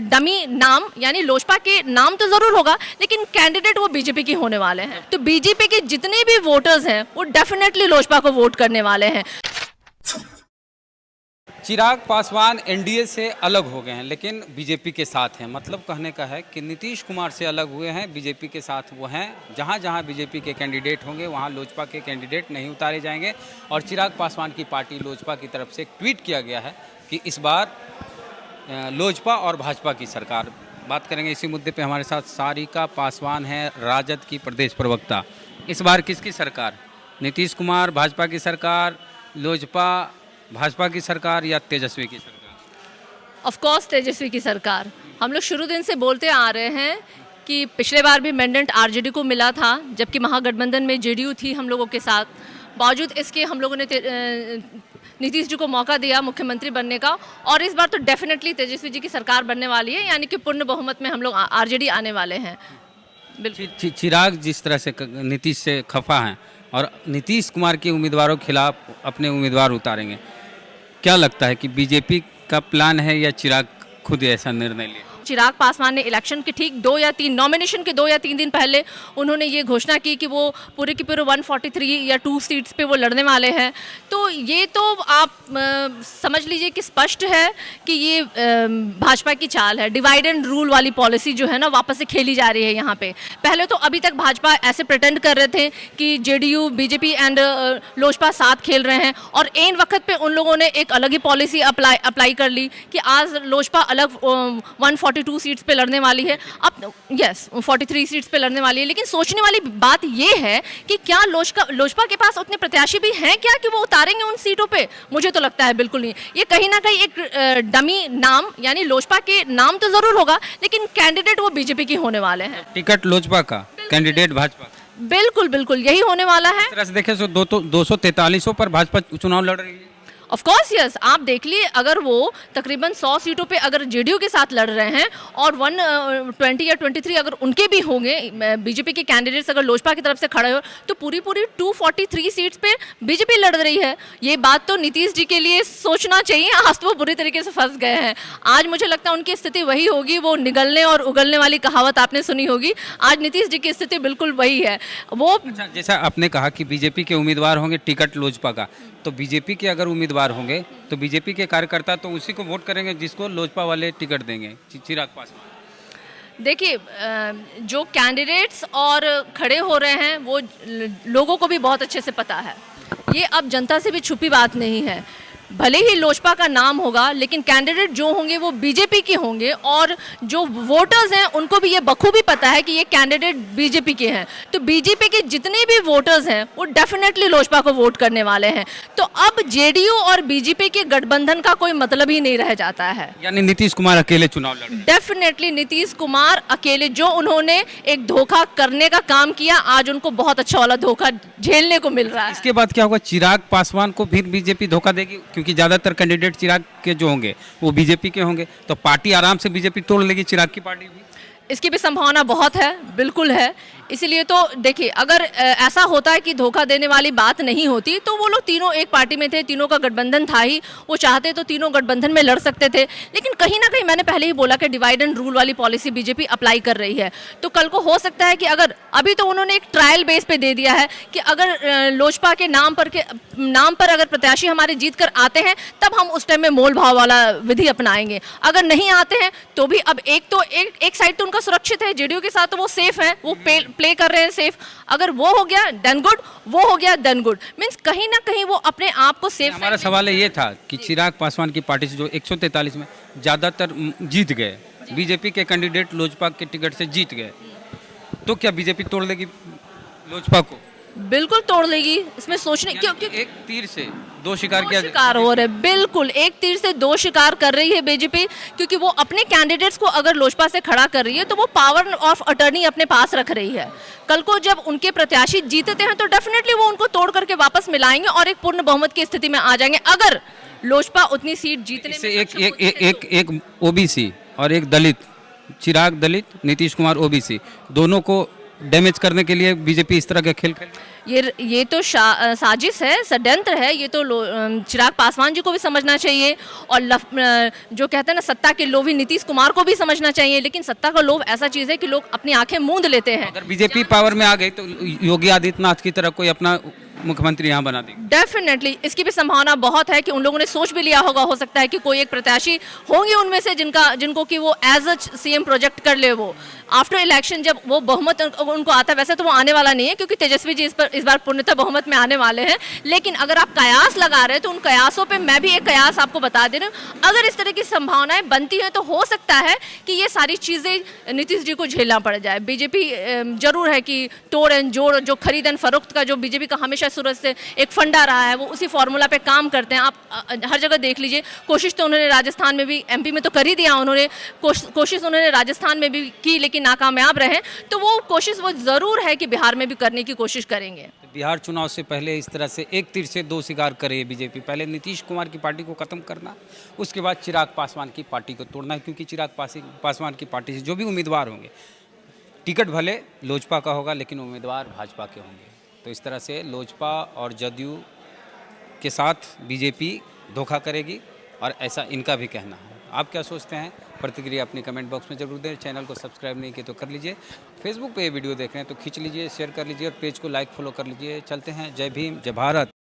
Dummy नाम यानी लोजपा के नाम तो जरूर होगा, लेकिन कैंडिडेट वो बीजेपी के होने वाले हैं। तो बीजेपी के जितने भी वोटर्स हैं वो डेफिनेटली लोजपा को वोट करने वाले हैं। चिराग पासवान एनडीए से अलग हो गए हैं लेकिन बीजेपी के साथ हैं। मतलब कहने का है कि नीतीश कुमार से अलग हुए हैं, बीजेपी के साथ वो हैं। जहां जहां बीजेपी के कैंडिडेट होंगे वहां लोजपा के कैंडिडेट नहीं उतारे जाएंगे। और चिराग पासवान की पार्टी लोजपा की तरफ से एक ट्वीट किया गया है कि इस बार लोजपा और भाजपा की सरकार। बात करेंगे इसी मुद्दे पे। हमारे साथ सारिका पासवान है, राजद की प्रदेश प्रवक्ता। इस बार किसकी सरकार? नीतीश कुमार भाजपा की सरकार, लोजपा भाजपा की सरकार या तेजस्वी की सरकार? ऑफ कोर्स तेजस्वी की सरकार। हम लोग शुरू दिन से बोलते आ रहे हैं कि पिछले बार भी मैंडेट आरजेडी को मिला था, जबकि महागठबंधन में जेडीयू थी हम लोगों के साथ। बावजूद इसके हम लोगों ने नीतीश जी को मौका दिया मुख्यमंत्री बनने का, और इस बार तो डेफिनेटली तेजस्वी जी की सरकार बनने वाली है, यानी कि पूर्ण बहुमत में हम लोग आरजेडी आने वाले हैं। बिल्कुल। चिराग जिस तरह से नीतीश से खफा हैं और नीतीश कुमार के उम्मीदवारों के खिलाफ अपने उम्मीदवार उतारेंगे, क्या लगता है कि बीजेपी का प्लान है या चिराग खुद ऐसा निर्णय लिया? चिराग पासवान ने इलेक्शन के ठीक 2 या 3 नॉमिनेशन के 2 या 3 दिन पहले उन्होंने ये घोषणा की कि वो पूरे की पूरे 143 या 2 सीट्स पे वो लड़ने वाले हैं। तो ये तो आप समझ लीजिए कि स्पष्ट है कि ये भाजपा की चाल है। डिवाइड एंड रूल वाली पॉलिसी जो है ना, वापस से खेली जा रही है यहाँ पे। पहले तो अभी तक भाजपा ऐसे प्रिटेंड कर रहे थे कि जेडीयू बीजेपी एंड लोजपा साथ खेल रहे हैं, और एन वक्त पे उन लोगों ने एक अलग ही पॉलिसी अप्लाई कर ली कि आज लोजपा अलग 142 सीट्स पे लड़ने वाली है। अब यस 43 सीट्स पे लड़ने वाली है। लेकिन सोचने वाली बात ये है कि क्या लोजपा के पास उतने प्रत्याशी भी हैं क्या कि वो उतारेंगे उन सीटों पे? मुझे तो लगता है बिल्कुल नहीं। ये कहीं ना कहीं एक डमी नाम यानी लोजपा के नाम तो जरूर होगा, लेकिन कैंडिडेट वो बीजेपी के होने वाले हैं। टिकट लोजपा का, कैंडिडेट भाजपा? बिल्कुल बिल्कुल यही होने वाला है। इस तरह से देखें तो 243 पर भाजपा चुनाव लड़ रही है। ऑफ कोर्स यस, आप देख लिए अगर वो तकरीबन 100 सीटों पे अगर जेडीयू के साथ लड़ रहे हैं और 120 या 23 अगर उनके भी होंगे, बीजेपी के कैंडिडेट्स अगर लोजपा की तरफ से खड़े हो, तो पूरी 243 सीट्स पे बीजेपी लड़ रही है। ये बात तो नीतीश जी के लिए सोचना चाहिए। आज तो वो बुरी तरीके से फंस गए हैं। आज मुझे लगता है उनकी स्थिति वही होगी, वो निगलने और उगलने वाली कहावत आपने सुनी होगी। आज नीतीश जी की स्थिति बिल्कुल वही है। वो अच्छा, जैसा आपने कहा कि बीजेपी के उम्मीदवार होंगे टिकट लोजपा का, तो बीजेपी के अगर उम्मीदवार होंगे तो बीजेपी के कार्यकर्ता तो उसी को वोट करेंगे जिसको लोजपा वाले टिकट देंगे, चिराग पासवान। देखिए, जो कैंडिडेट्स और खड़े हो रहे हैं वो लोगों को भी बहुत अच्छे से पता है। ये अब जनता से भी छुपी बात नहीं है। भले ही लोजपा का नाम होगा, लेकिन कैंडिडेट जो होंगे वो बीजेपी के होंगे, और जो वोटर्स हैं उनको भी ये बखूबी पता है कि ये कैंडिडेट बीजेपी के हैं। तो बीजेपी के जितने भी वोटर्स हैं वो डेफिनेटली लोजपा को वोट करने वाले हैं। तो अब जेडीयू और बीजेपी के गठबंधन का कोई मतलब ही नहीं रह जाता है। यानी नीतीश कुमार अकेले चुनाव लड़ रहे हैं? डेफिनेटली नीतीश कुमार अकेले, जो उन्होंने एक धोखा करने का काम किया, आज उनको बहुत अच्छा वाला धोखा झेलने को मिल रहा है। इसके बाद क्या होगा? चिराग पासवान को फिर बीजेपी धोखा देगी, क्योंकि ज्यादातर कैंडिडेट चिराग के जो होंगे वो बीजेपी के होंगे, तो पार्टी आराम से बीजेपी तोड़ लेगी, चिराग की पार्टी भी। इसकी भी संभावना बहुत है, बिल्कुल है। इसीलिए तो देखिए, अगर ऐसा होता है कि धोखा देने वाली बात नहीं होती तो वो लोग तीनों एक पार्टी में थे, तीनों का गठबंधन था ही। वो चाहते तो तीनों गठबंधन में लड़ सकते थे, लेकिन कहीं ना कहीं मैंने पहले ही बोला कि डिवाइड एंड रूल वाली पॉलिसी बीजेपी अप्लाई कर रही है। तो कल को हो सकता है कि अगर अभी तो उन्होंने एक ट्रायल बेस पे दे दिया है कि अगर लोजपा के नाम पर अगर प्रत्याशी हमारे जीत कर आते हैं तब हम उस टाइम में मोल भाव वाला विधि अपनाएंगे। अगर नहीं आते हैं तो भी अब एक साइड तो उनका सुरक्षित है, जेडीयू के साथ तो वो सेफ है, वो प्ले कर रहे हैं सेफ। अगर वो हो गया देन गुड, वो हो गया देन गुड। मींस कहीं ना कहीं वो अपने आप को सेफ। हमारा सवाल ये था कि चिराग पासवान की पार्टी से जो 143 में ज़्यादातर जीत गए, बीजेपी के कैंडिडेट लोजपा के टिकट से जीत गए, तो क्या बीजेपी तोड़ लेगी लोजपा को? बिल्कुल तोड़ लेगी। इसमें सोचने क्योंकि एक तीर से दो शिकार किया, शिकार हो रहे। बिल्कुल एक तीर से 2 शिकार कर रही है बीजेपी, क्योंकि वो अपने कैंडिडेट्स को अगर लोजपा से खड़ा कर रही है तो वो पावर ऑफ अटर्नी अपने पास रख रही है। कल को जब उनके प्रत्याशी जीतते हैं तो डेफिनेटली वो उनको तोड़ करके वापस मिलाएंगे और एक पूर्ण बहुमत की स्थिति में आ जाएंगे। अगर लोजपा उतनी सीट जीतने में एक ओबीसी और एक दलित, चिराग दलित, नीतीश कुमार ओबीसी, दोनों को डैमेज करने के लिए बीजेपी इस तरह का खेल खेल। ये तो साजिश है, षड्यंत्र है। ये तो चिराग पासवान जी को भी समझना चाहिए और जो कहते हैं ना सत्ता के लोभी नीतीश कुमार को भी समझना चाहिए। लेकिन सत्ता का लोभ ऐसा चीज़ है कि लोग अपनी आंखें मूंद लेते हैं। अगर बीजेपी पावर में आ गई तो योगी आदित्यनाथ की तरह कोई अपना मुख्यमंत्री यहाँ बना देगी। डेफिनेटली इसकी भी संभावना बहुत है कि उन लोगों ने सोच भी लिया होगा, हो सकता है कि कोई एक प्रत्याशी होंगे उनमें से जिनको कि वो एज अ सीएम प्रोजेक्ट कर ले। वो आफ्टर इलेक्शन जब वो बहुमत उनको आता है, वैसे तो वो आने वाला नहीं है क्योंकि तेजस्वी जी इस बार पूर्णतः बहुमत में आने वाले हैं। लेकिन अगर आप कयास लगा रहे हैं तो उन कयासों पे मैं भी एक कयास आपको बता दे रही हूँ। अगर इस तरह की संभावनाएं बनती हैं तो हो सकता है कि ये सारी चीज़ें नीतीश जी को झेलना पड़ जाए। बीजेपी जरूर है कि तोड़ एंड जोड़, जो खरीद एंड फरोख्त का जो बीजेपी का हमेशा शुरू से एक फंडा रहा है, वो उसी फॉर्मूला पे काम करते हैं। आप हर जगह देख लीजिए, कोशिश तो उन्होंने राजस्थान में भी, एमपी में तो कर ही दिया उन्होंने, कोशिश उन्होंने राजस्थान में भी की लेकिन नाकामयाब रहे। तो वो कोशिश वो ज़रूर है कि बिहार में भी करने की कोशिश करेंगे। बिहार चुनाव से पहले इस तरह से एक तीर से दो शिकार करे बीजेपी। पहले नीतीश कुमार की पार्टी को खत्म करना, उसके बाद चिराग पासवान की पार्टी को तोड़ना, क्योंकि चिराग पासवान की पार्टी से जो भी उम्मीदवार होंगे, टिकट भले लोजपा का होगा लेकिन उम्मीदवार भाजपा के होंगे। तो इस तरह से लोजपा और जदयू के साथ बीजेपी धोखा करेगी और ऐसा इनका भी कहना है। आप क्या सोचते हैं? प्रतिक्रिया अपनी कमेंट बॉक्स में जरूर दें। चैनल को सब्सक्राइब नहीं किया तो कर लीजिए। फेसबुक पे ये वीडियो देख रहे हैं तो खींच लीजिए, शेयर कर लीजिए और पेज को लाइक फॉलो कर लीजिए। चलते हैं। जय भीम, जय भारत।